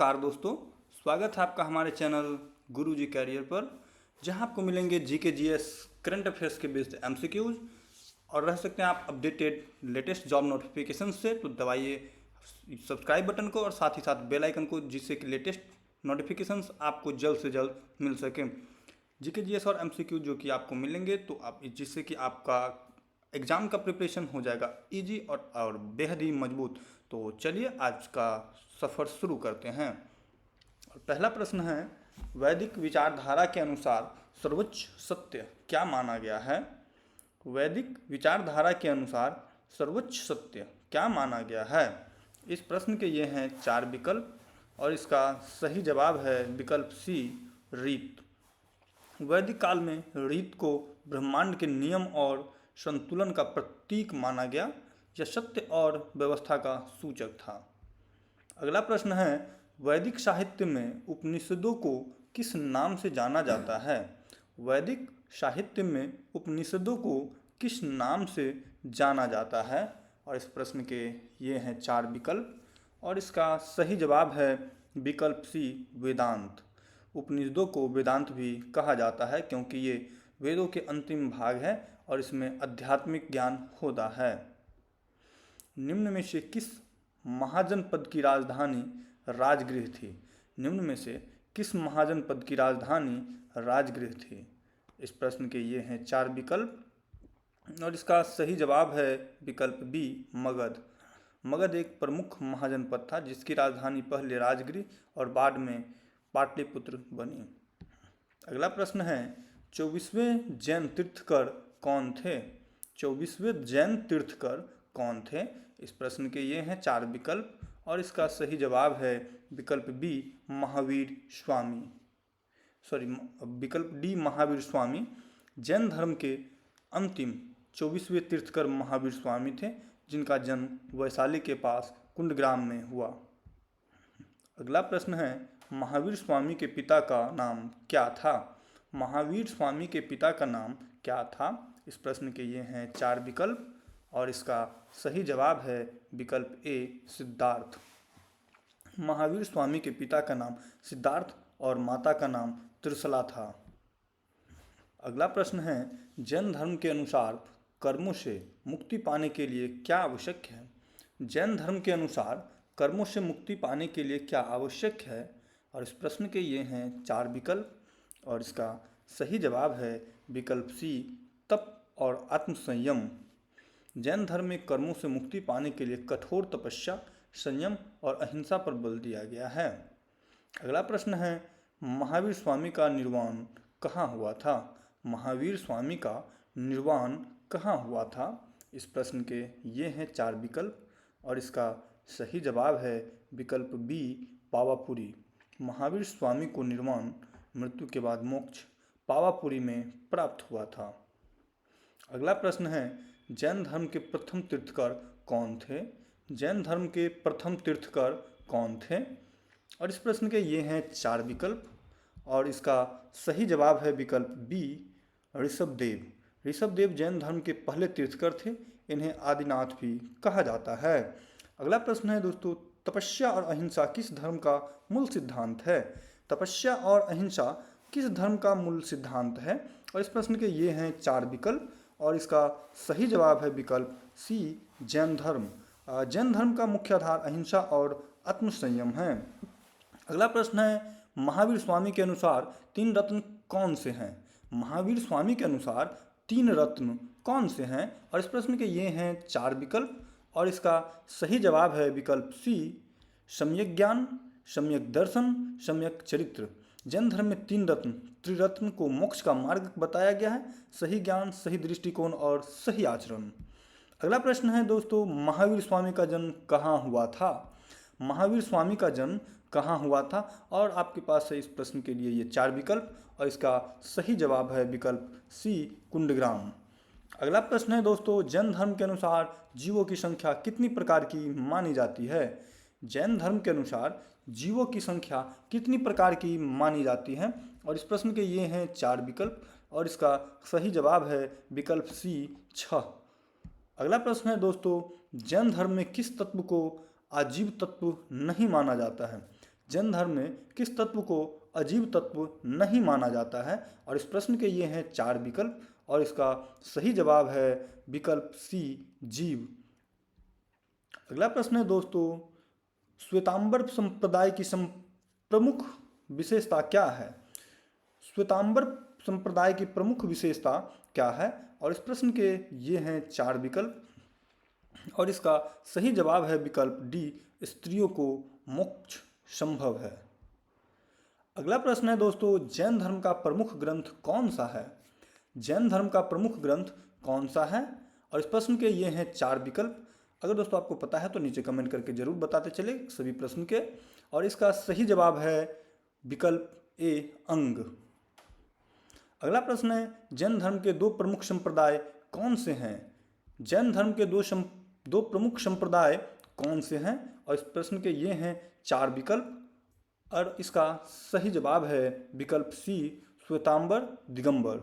नमस्कार दोस्तों, स्वागत है आपका हमारे चैनल गुरुजी कैरियर पर, जहां आपको मिलेंगे जीके जीएस करंट अफेयर्स के बेस्ड एमसीक्यूज और रह सकते हैं आप अपडेटेड लेटेस्ट जॉब नोटिफिकेशन से। तो दबाइए सब्सक्राइब बटन को और साथ ही साथ बेल आइकन को, जिससे कि लेटेस्ट नोटिफिकेशंस आपको जल्द से जल्द मिल सके। जीके जीएस और एमसीक्यू जो कि आपको मिलेंगे, तो आप जिससे कि आपका एग्ज़ाम का प्रिपरेशन हो जाएगा इजी और बेहद ही मजबूत। तो चलिए आज का सफ़र शुरू करते हैं। और पहला प्रश्न है, वैदिक विचारधारा के अनुसार सर्वोच्च सत्य क्या माना गया है? वैदिक विचारधारा के अनुसार सर्वोच्च सत्य क्या माना गया है? इस प्रश्न के ये हैं 4 विकल्प और इसका सही जवाब है विकल्प सी, रीत। वैदिक काल में रीत को ब्रह्मांड के नियम और संतुलन का प्रतीक माना गया। यह सत्य और व्यवस्था का सूचक था। अगला प्रश्न है, वैदिक साहित्य में उपनिषदों को किस नाम से जाना जाता है? वैदिक साहित्य में उपनिषदों को किस नाम से जाना जाता है? और इस प्रश्न के ये हैं 4 विकल्प और इसका सही जवाब है विकल्प सी, वेदांत। उपनिषदों को वेदांत भी कहा जाता है क्योंकि ये वेदों के अंतिम भाग है और इसमें आध्यात्मिक ज्ञान होता है। निम्न में से किस महाजनपद की राजधानी राजगृह थी? निम्न में से किस महाजनपद की राजधानी राजगृह थी? इस प्रश्न के ये हैं 4 विकल्प और इसका सही जवाब है विकल्प बी, मगध। मगध एक प्रमुख महाजनपद था जिसकी राजधानी पहले राजगृह और बाद में पाटलिपुत्र बनी। अगला प्रश्न है, 24वें जैन तीर्थकर कौन थे? 24वें जैन तीर्थकर कौन थे? इस प्रश्न के ये हैं 4 विकल्प और इसका सही जवाब है विकल्प बी, महावीर स्वामी। विकल्प डी, महावीर स्वामी। जैन धर्म के अंतिम 24वें तीर्थकर महावीर स्वामी थे, जिनका जन्म वैशाली के पास कुंडग्राम में हुआ। अगला प्रश्न है, महावीर स्वामी के पिता का नाम क्या था? महावीर स्वामी के पिता का नाम क्या था? इस प्रश्न के ये हैं 4 विकल्प और इसका सही जवाब है विकल्प ए, सिद्धार्थ। महावीर स्वामी के पिता का नाम सिद्धार्थ और माता का नाम त्रिशला था। अगला प्रश्न है, जैन धर्म के अनुसार कर्मों से मुक्ति पाने के लिए क्या आवश्यक है? जैन धर्म के अनुसार कर्मों से मुक्ति पाने के लिए क्या आवश्यक है? और इस प्रश्न के ये हैं 4 विकल्प और इसका सही जवाब है विकल्प सी, तप और आत्मसंयम। जैन धर्म में कर्मों से मुक्ति पाने के लिए कठोर तपस्या, संयम और अहिंसा पर बल दिया गया है। अगला प्रश्न है, महावीर स्वामी का निर्वाण कहाँ हुआ था? महावीर स्वामी का निर्वाण कहाँ हुआ था? इस प्रश्न के ये हैं 4 विकल्प और इसका सही जवाब है विकल्प बी, पावापुरी। महावीर स्वामी को निर्वाण, मृत्यु के बाद मोक्ष, पावापुरी में प्राप्त हुआ था। अगला प्रश्न है, जैन धर्म के प्रथम तीर्थकर कौन थे? जैन धर्म के प्रथम तीर्थकर कौन थे? और इस प्रश्न के ये हैं 4 विकल्प और इसका सही जवाब है विकल्प बी, ऋषभदेव। ऋषभदेव जैन धर्म के पहले तीर्थकर थे। इन्हें आदिनाथ भी कहा जाता है। अगला प्रश्न है दोस्तों, तपस्या और अहिंसा किस धर्म का मूल सिद्धांत है? तपस्या और अहिंसा किस धर्म का मूल सिद्धांत है? और इस प्रश्न के ये हैं 4 विकल्प और इसका सही जवाब है विकल्प सी, जैन धर्म। जैन धर्म का मुख्य आधार अहिंसा और आत्मसंयम है। अगला प्रश्न है, महावीर स्वामी के अनुसार 3 रत्न कौन से हैं? महावीर स्वामी के अनुसार 3 रत्न कौन से हैं? और इस प्रश्न के ये हैं 4 विकल्प और इसका सही जवाब है विकल्प सी, सम्यक ज्ञान, सम्यक दर्शन, सम्यक चरित्र। जैन धर्म में 3 रत्न, त्रिरत्न को मोक्ष का मार्ग बताया गया है: सही ज्ञान, सही दृष्टिकोण और सही आचरण। अगला प्रश्न है दोस्तों, महावीर स्वामी का जन्म कहाँ हुआ था? महावीर स्वामी का जन्म कहाँ हुआ था? और आपके पास है इस प्रश्न के लिए ये 4 विकल्प और इसका सही जवाब है विकल्प सी, कुंडग्राम। अगला प्रश्न है दोस्तों, जैन धर्म के अनुसार जीवों की संख्या कितनी प्रकार की मानी जाती है? जैन धर्म के अनुसार जीवों की संख्या कितनी प्रकार की मानी जाती है? और इस प्रश्न के ये हैं 4 विकल्प और इसका सही जवाब है विकल्प सी, 6। अगला प्रश्न है दोस्तों, जैन धर्म में किस तत्व को आजीव तत्व नहीं माना जाता है? जैन धर्म में किस तत्व को अजीव तत्व नहीं माना जाता है? और इस प्रश्न के ये हैं 4 विकल्प और इसका सही जवाब है विकल्प सी, जीव। अगला प्रश्न है दोस्तों, श्वेतांबर संप्रदाय की प्रमुख विशेषता क्या है? श्वेतांबर संप्रदाय की प्रमुख विशेषता क्या है? और इस प्रश्न के ये हैं 4 विकल्प और इसका सही जवाब है विकल्प डी, स्त्रियों को मोक्ष संभव है। अगला प्रश्न है दोस्तों, जैन धर्म का प्रमुख ग्रंथ कौन सा है? जैन धर्म का प्रमुख ग्रंथ कौन सा है? और इस प्रश्न के ये हैं 4 विकल्प। अगर दोस्तों आपको पता है तो नीचे कमेंट करके जरूर बताते चले सभी प्रश्न के। और इसका सही जवाब है विकल्प ए, अंग। अगला प्रश्न है, जैन धर्म के 2 प्रमुख संप्रदाय कौन से हैं? जैन धर्म के 2 प्रमुख संप्रदाय कौन से हैं? और इस प्रश्न के ये हैं 4 विकल्प और इसका सही जवाब है विकल्प सी, श्वेतांबर, दिगंबर।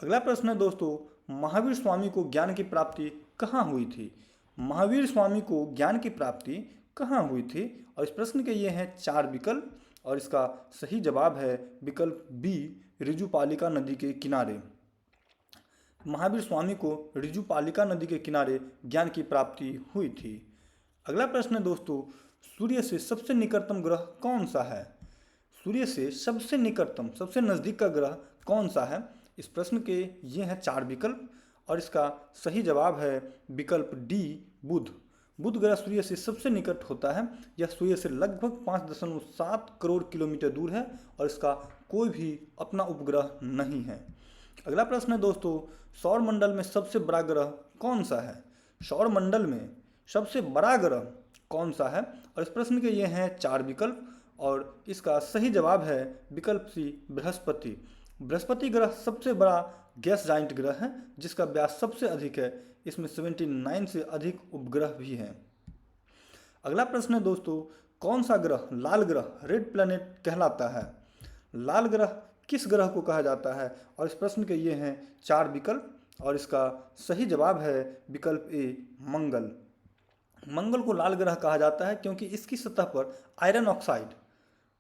अगला प्रश्न है दोस्तों, महावीर स्वामी को ज्ञान की प्राप्ति कहाँ हुई थी? महावीर स्वामी को ज्ञान की प्राप्ति कहाँ हुई थी? और इस प्रश्न के ये हैं 4 विकल्प और इसका सही जवाब है विकल्प बी, ऋजुपालिका नदी के किनारे। महावीर स्वामी को ऋजुपालिका नदी के किनारे ज्ञान की प्राप्ति हुई थी। अगला प्रश्न है दोस्तों, सूर्य से सबसे निकटतम ग्रह कौन सा है? सूर्य से सबसे निकटतम, सबसे नज़दीक का ग्रह कौन सा है? इस प्रश्न के ये हैं 4 विकल्प और इसका सही जवाब है विकल्प डी, बुध। बुध ग्रह सूर्य से सबसे निकट होता है। यह सूर्य से लगभग 5.7 करोड़ किलोमीटर दूर है और इसका कोई भी अपना उपग्रह नहीं है। अगला प्रश्न है दोस्तों, सौर मंडल में सबसे बड़ा ग्रह कौन सा है? सौर मंडल में सबसे बड़ा ग्रह कौन सा है? और इस प्रश्न के ये हैं 4 विकल्प और इसका सही जवाब है विकल्प सी, बृहस्पति। बृहस्पति ग्रह सबसे बड़ा गैस जाइंट ग्रह है जिसका व्यास सबसे अधिक है। इसमें 79 से अधिक उपग्रह भी हैं। अगला प्रश्न है दोस्तों, कौन सा ग्रह लाल ग्रह, रेड प्लैनेट कहलाता है? लाल ग्रह किस ग्रह को कहा जाता है? और इस प्रश्न के ये हैं 4 विकल्प और इसका सही जवाब है विकल्प ए, मंगल। मंगल को लाल ग्रह कहा जाता है क्योंकि इसकी सतह पर आयरन ऑक्साइड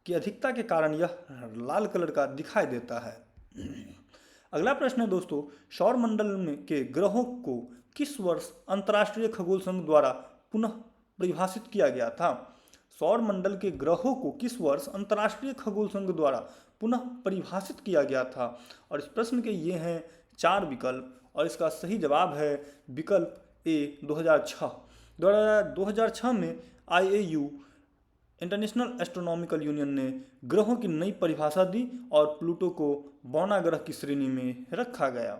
की अधिकता के कारण यह लाल कलर का दिखाई देता है। अगला प्रश्न है दोस्तों, सौर मंडल में के ग्रहों को किस वर्ष अंतर्राष्ट्रीय खगोल संघ द्वारा पुनः परिभाषित किया गया था? सौर मंडल के ग्रहों को किस वर्ष अंतर्राष्ट्रीय खगोल संघ द्वारा पुनः परिभाषित किया गया था? और इस प्रश्न के ये हैं 4 विकल्प और इसका सही जवाब है विकल्प ए, 2006। 2006 में IAU इंटरनेशनल एस्ट्रोनॉमिकल यूनियन ने ग्रहों की नई परिभाषा दी और प्लूटो को बौना ग्रह की श्रेणी में रखा गया।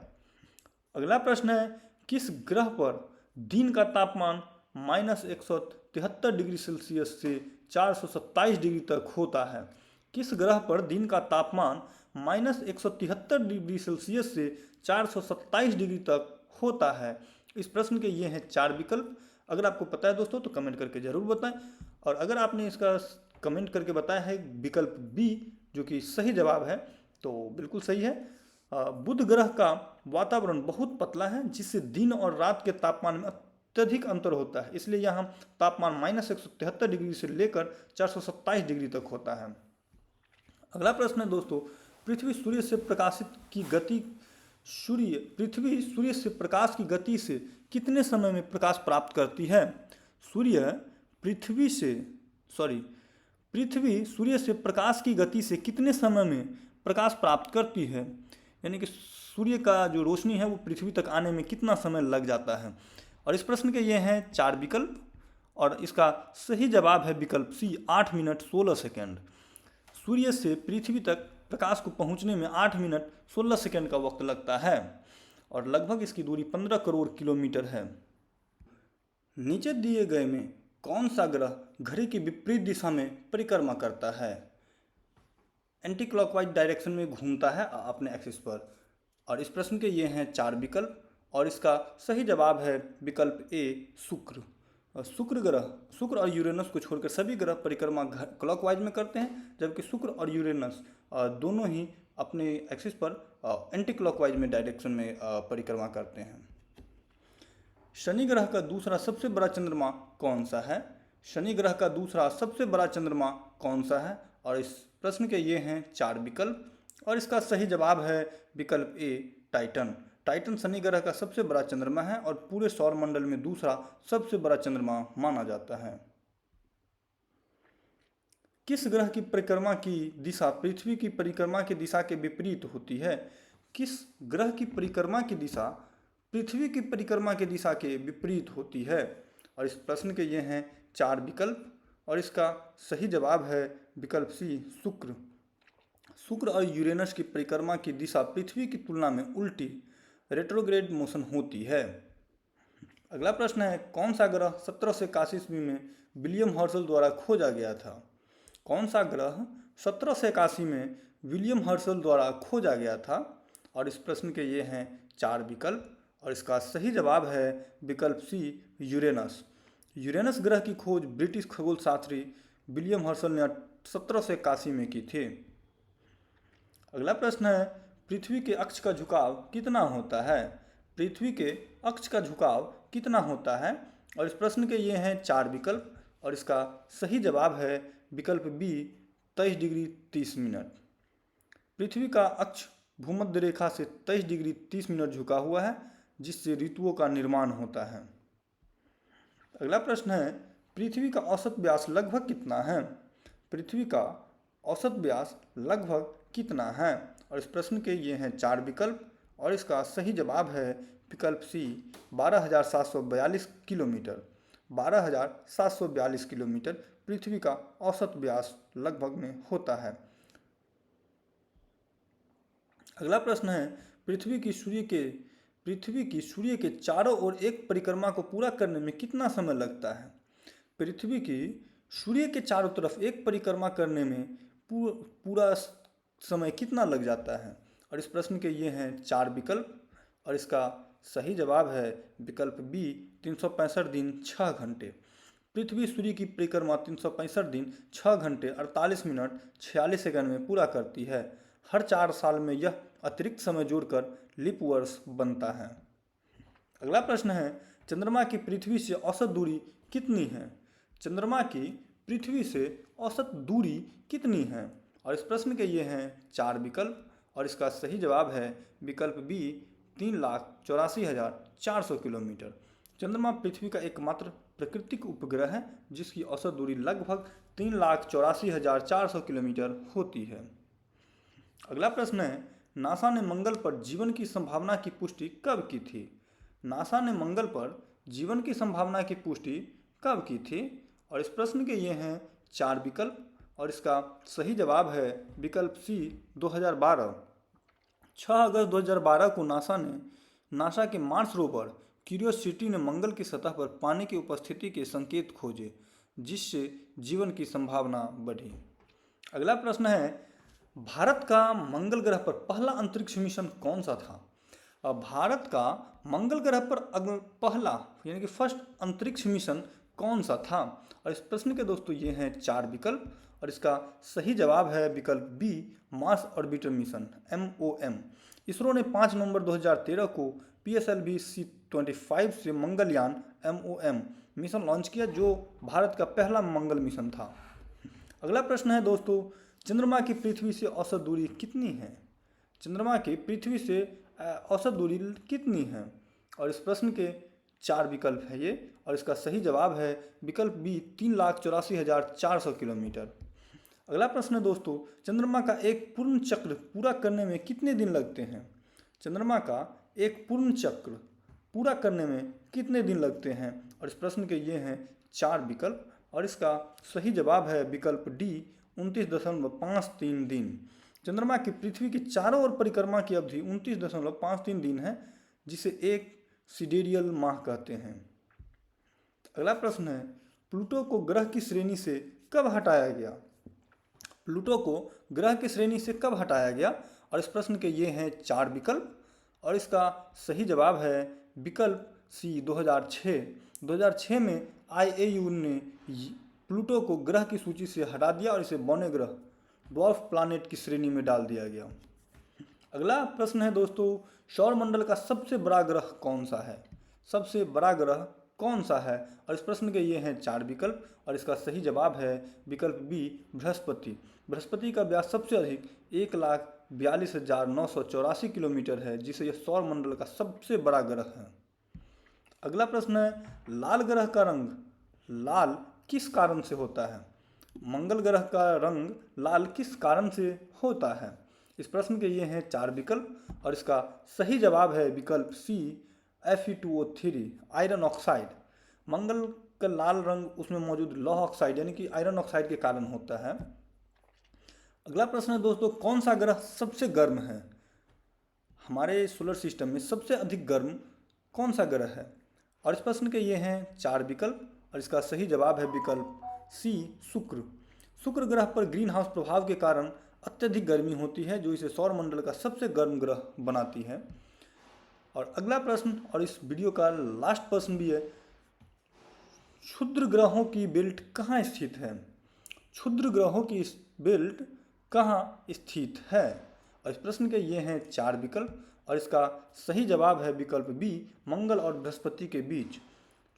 अगला प्रश्न है, किस ग्रह पर दिन का तापमान -173 डिग्री सेल्सियस से 427 डिग्री तक होता है? किस ग्रह पर दिन का तापमान -173 डिग्री सेल्सियस से 427 डिग्री तक होता है? इस प्रश्न के ये हैं 4 विकल्प। अगर आपको पता है दोस्तों तो कमेंट करके ज़रूर बताएं और अगर आपने इसका कमेंट करके बताया है विकल्प बी जो कि सही जवाब है तो बिल्कुल सही है। बुध ग्रह का वातावरण बहुत पतला है जिससे दिन और रात के तापमान में अत्यधिक अंतर होता है, इसलिए यहाँ तापमान -173 डिग्री से लेकर 427 डिग्री तक होता है। अगला प्रश्न है दोस्तों, पृथ्वी सूर्य से प्रकाश की गति से कितने समय में प्रकाश प्राप्त करती है? पृथ्वी सूर्य से प्रकाश की गति से कितने समय में प्रकाश प्राप्त करती है? यानी कि सूर्य का जो रोशनी है वो पृथ्वी तक आने में कितना समय लग जाता है? और इस प्रश्न के ये हैं 4 विकल्प और इसका सही जवाब है विकल्प सी, 8 मिनट 16 सेकेंड। सूर्य से पृथ्वी तक प्रकाश को पहुंचने में 8 मिनट 16 सेकेंड का वक्त लगता है और लगभग इसकी दूरी 15 करोड़ किलोमीटर है। नीचे दिए गए में कौन सा ग्रह घड़ी की विपरीत दिशा में परिक्रमा करता है? एंटी क्लॉकवाइज डायरेक्शन में घूमता है अपने एक्सिस पर। और इस प्रश्न के ये हैं 4 विकल्प और इसका सही जवाब है विकल्प ए, शुक्र। शुक्र और यूरेनस को छोड़कर सभी ग्रह परिक्रमा क्लॉकवाइज में करते हैं, जबकि शुक्र और यूरेनस दोनों ही अपने एक्सिस पर एंटी क्लॉकवाइज में डायरेक्शन में परिक्रमा करते हैं। शनि ग्रह का दूसरा सबसे बड़ा चंद्रमा कौन सा है? शनि ग्रह का दूसरा सबसे बड़ा चंद्रमा कौन सा है? और इस प्रश्न के ये हैं 4 विकल्प और इसका सही जवाब है विकल्प ए, टाइटन। टाइटन शनि ग्रह का सबसे बड़ा चंद्रमा है और पूरे सौर मंडल में दूसरा सबसे बड़ा चंद्रमा माना जाता है। किस ग्रह की परिक्रमा की दिशा पृथ्वी की परिक्रमा की दिशा के विपरीत होती है? किस ग्रह की परिक्रमा की दिशा पृथ्वी की परिक्रमा की दिशा के विपरीत होती है? और इस प्रश्न के ये हैं 4 विकल्प और इसका सही जवाब है विकल्प सी, शुक्र। शुक्र और यूरेनस की परिक्रमा की दिशा पृथ्वी की तुलना में उल्टी, रेट्रोग्रेड मोशन होती है। अगला प्रश्न है, कौन सा ग्रह 1781 ईस्वी में विलियम हर्शल द्वारा खोजा गया था? कौन सा ग्रह 1781 में विलियम हर्शल द्वारा खोजा गया था? और इस प्रश्न के ये हैं 4 विकल्प और इसका सही जवाब है विकल्प सी, यूरेनस। यूरेनस ग्रह की खोज ब्रिटिश खगोल शास्त्री विलियम हर्शल ने 1781 में की थी। अगला प्रश्न है, पृथ्वी के अक्ष का झुकाव कितना होता है? पृथ्वी के अक्ष का झुकाव कितना होता है? और इस प्रश्न के ये हैं 4 विकल्प और इसका सही जवाब है विकल्प बी, 23 डिग्री 30 मिनट। पृथ्वी का अक्ष भूमध्य रेखा से 23 डिग्री 30 मिनट झुका हुआ है, जिससे ऋतुओं का निर्माण होता है। अगला प्रश्न है, पृथ्वी का औसत व्यास लगभग कितना है? पृथ्वी का औसत व्यास लगभग कितना है? और इस प्रश्न के ये हैं 4 विकल्प और इसका सही जवाब है विकल्प सी, 12,742 किलोमीटर। 12,742 किलोमीटर पृथ्वी का औसत व्यास लगभग में होता है। अगला प्रश्न है, पृथ्वी की सूर्य के चारों ओर एक परिक्रमा को पूरा करने में कितना समय लगता है? पृथ्वी की सूर्य के चारों तरफ एक परिक्रमा करने में पूरा समय कितना लग जाता है? और इस प्रश्न के ये हैं 4 विकल्प और इसका सही जवाब है विकल्प बी, 365 दिन 6 घंटे। पृथ्वी सूर्य की परिक्रमा 365 दिन 6 घंटे 48 मिनट 46 सेकंड में पूरा करती है। हर 4 साल में यह अतिरिक्त समय जोड़कर लीप वर्ष बनता है। अगला प्रश्न है, चंद्रमा की पृथ्वी से औसत दूरी कितनी है? चंद्रमा की पृथ्वी से औसत दूरी कितनी है? और इस प्रश्न के ये हैं 4 विकल्प और इसका सही जवाब है विकल्प बी, 3,84,400 किलोमीटर। चंद्रमा पृथ्वी का एकमात्र प्राकृतिक उपग्रह है जिसकी औसत दूरी लगभग 3,84,400 किलोमीटर होती है। अगला प्रश्न है, नासा ने मंगल पर जीवन की संभावना की पुष्टि कब की थी? नासा ने मंगल पर जीवन की संभावना की पुष्टि कब की थी? और इस प्रश्न के ये हैं 4 विकल्प और इसका सही जवाब है विकल्प सी, 2012। 6 अगस्त 2012 को नासा के मार्स रोवर क्यूरियोसिटी ने मंगल की सतह पर पानी की उपस्थिति के संकेत खोजे, जिससे जीवन की संभावना बढ़ी। अगला प्रश्न है, भारत का मंगल ग्रह पर पहला अंतरिक्ष मिशन कौन सा था? भारत का मंगल ग्रह पर पहला यानी कि फर्स्ट अंतरिक्ष मिशन कौन सा था? और इस प्रश्न के दोस्तों ये हैं 4 विकल्प और इसका सही जवाब है विकल्प B, Mars Orbiter Mission, MOM। ISRO ने 5 नवंबर 2013 को PSLV C-25 से मंगलयान MOM मिशन लॉन्च किया, जो भारत का पहला मंगल मिशन था। अगला प्रश्न है दोस्तों, चंद्रमा की पृथ्वी से औसत दूरी कितनी है? चंद्रमा की पृथ्वी से औसत दूरी कितनी है? और इस प्रश्न के 4 विकल्प है ये और इसका सही जवाब है विकल्प बी, 3,84,400 किलोमीटर। अगला प्रश्न है दोस्तों, चंद्रमा का एक पूर्ण चक्र पूरा करने में कितने दिन लगते हैं? चंद्रमा का एक पूर्ण चक्र पूरा करने में कितने दिन लगते हैं? और इस प्रश्न के ये हैं 4 विकल्प और इसका सही जवाब है विकल्प डी, 29.53 दिन। चंद्रमा की पृथ्वी की चारों ओर परिक्रमा की अवधि 29.53 दिन है, जिसे एक सिडेरियल माह कहते हैं। अगला प्रश्न है, प्लूटो को ग्रह की श्रेणी से कब हटाया गया? प्लूटो को ग्रह की श्रेणी से कब हटाया गया? और इस प्रश्न के ये हैं 4 विकल्प और इसका सही जवाब है विकल्प सी, 2006। 2006 में IAU ने प्लूटो को ग्रह की सूची से हटा दिया और इसे बौने ग्रह, ड्वार्फ प्लैनेट की श्रेणी में डाल दिया गया। अगला प्रश्न है दोस्तों, सौरमंडल का सबसे बड़ा ग्रह कौन सा है? सबसे बड़ा ग्रह कौन सा है? और इस प्रश्न के ये हैं 4 विकल्प और इसका सही जवाब है विकल्प बी, बृहस्पति। बृहस्पति का व्यास सबसे अधिक 1,42,984 किलोमीटर है, जिसे यह सौर मंडल का सबसे बड़ा ग्रह है। अगला प्रश्न है, लाल ग्रह का रंग लाल किस कारण से होता है? मंगल ग्रह का रंग लाल किस कारण से होता है? इस प्रश्न के ये हैं 4 विकल्प और इसका सही जवाब है विकल्प सी, Fe2O3 आयरन ऑक्साइड। मंगल का लाल रंग उसमें मौजूद लौह ऑक्साइड यानी कि आयरन ऑक्साइड के कारण होता है। अगला प्रश्न है दोस्तों, कौन सा ग्रह सबसे गर्म है? हमारे सोलर सिस्टम में सबसे अधिक गर्म कौन सा ग्रह है? और इस प्रश्न के ये हैं 4 विकल्प और इसका सही जवाब है विकल्प सी, शुक्र। शुक्र ग्रह पर ग्रीन हाउस प्रभाव के कारण अत्यधिक गर्मी होती है, जो इसे सौर मंडल का सबसे गर्म ग्रह बनाती है। और अगला प्रश्न और इस वीडियो का लास्ट प्रश्न भी है, क्षुद्र ग्रहों की बेल्ट कहाँ स्थित है? क्षुद्र ग्रहों की बेल्ट कहाँ स्थित है? और इस प्रश्न के ये हैं 4 विकल्प और इसका सही जवाब है विकल्प बी, मंगल और बृहस्पति के बीच।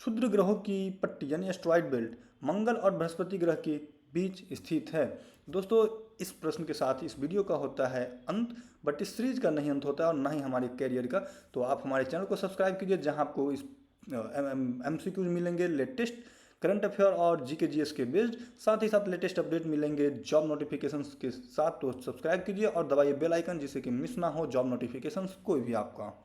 क्षुद्र ग्रहों की पट्टी यानी एस्ट्रॉइड बेल्ट मंगल और बृहस्पति ग्रह के बीच स्थित है। दोस्तों, इस प्रश्न के साथ इस वीडियो का होता है अंत, बट इस सीरीज का नहीं अंत होता है और ना ही हमारे कैरियर का। तो आप हमारे चैनल को सब्सक्राइब कीजिए, जहां आपको इस MCQs मिलेंगे, लेटेस्ट करंट अफेयर और GK GS के बेस्ड, साथ ही साथ लेटेस्ट अपडेट मिलेंगे जॉब नोटिफिकेशंस के साथ। तो सब्सक्राइब कीजिए और दबाइए बेल आइकन, जिससे कि मिस ना हो जॉब नोटिफिकेशंस कोई भी आपका।